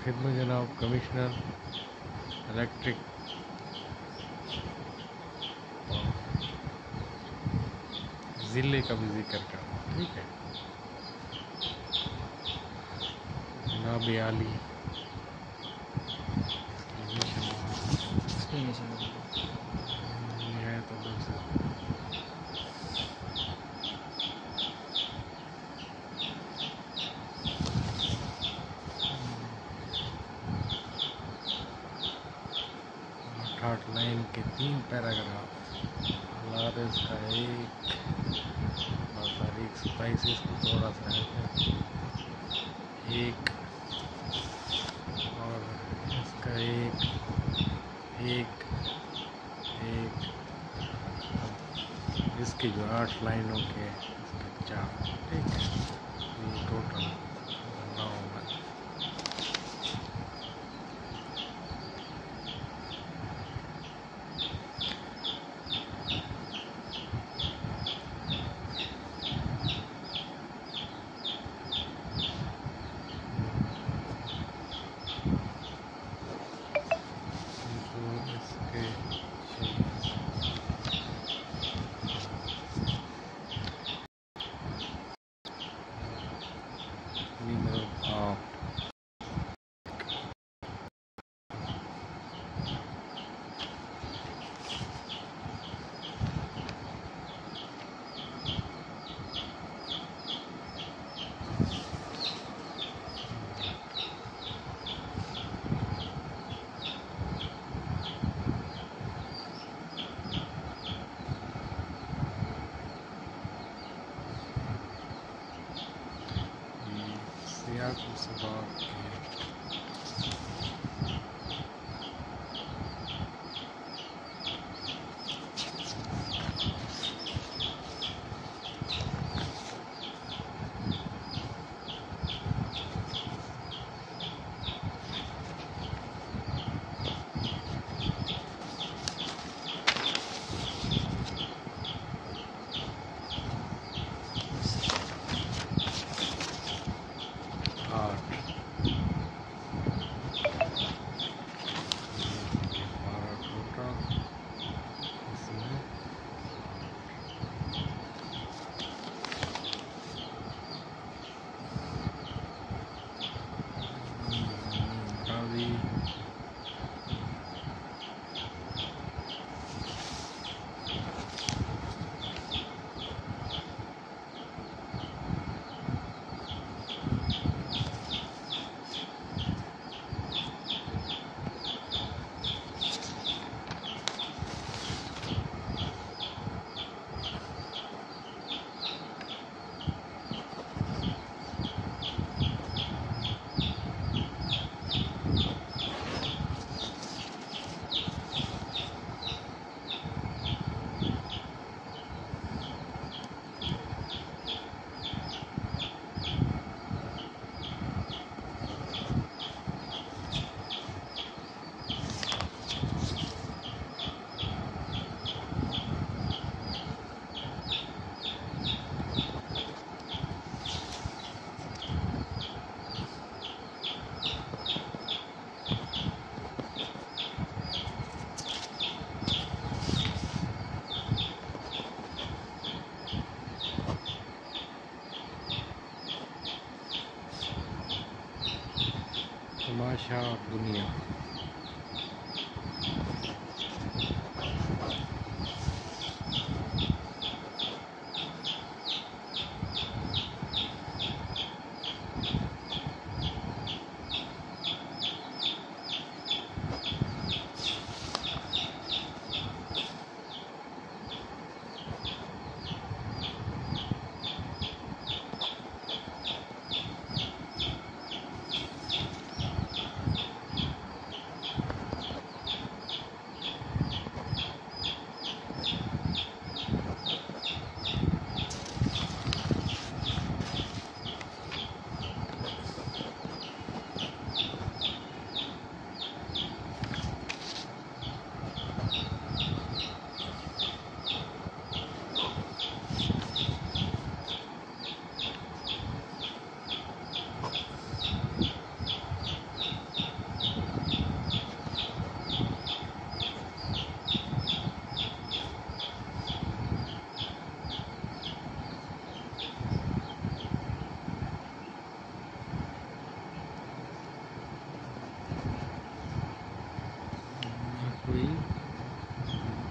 खिदमत जनाब commissioner electric ज़िले का भी जिक्र करना, ठीक है। जनाब आली है तो आठ लाइन के 3 पैराग्राफ, लारेंस का एक और तारीख 27, इसको थोड़ा सा एक और इसका एक एक एक इसकी जो 8 लाइनों के इसके 4, ठीक है। ये टोटल 9 है। तमाशा दुनिया।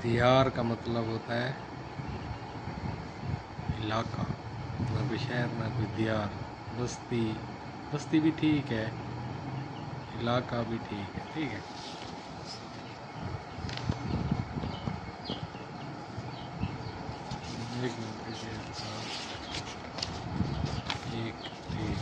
दियार का मतलब होता है इलाका, ना कोई शहर ना कोई दियार। बस्ती, बस्ती भी ठीक है, इलाका भी ठीक है, ठीक है। एक मिनट, एक ठीक।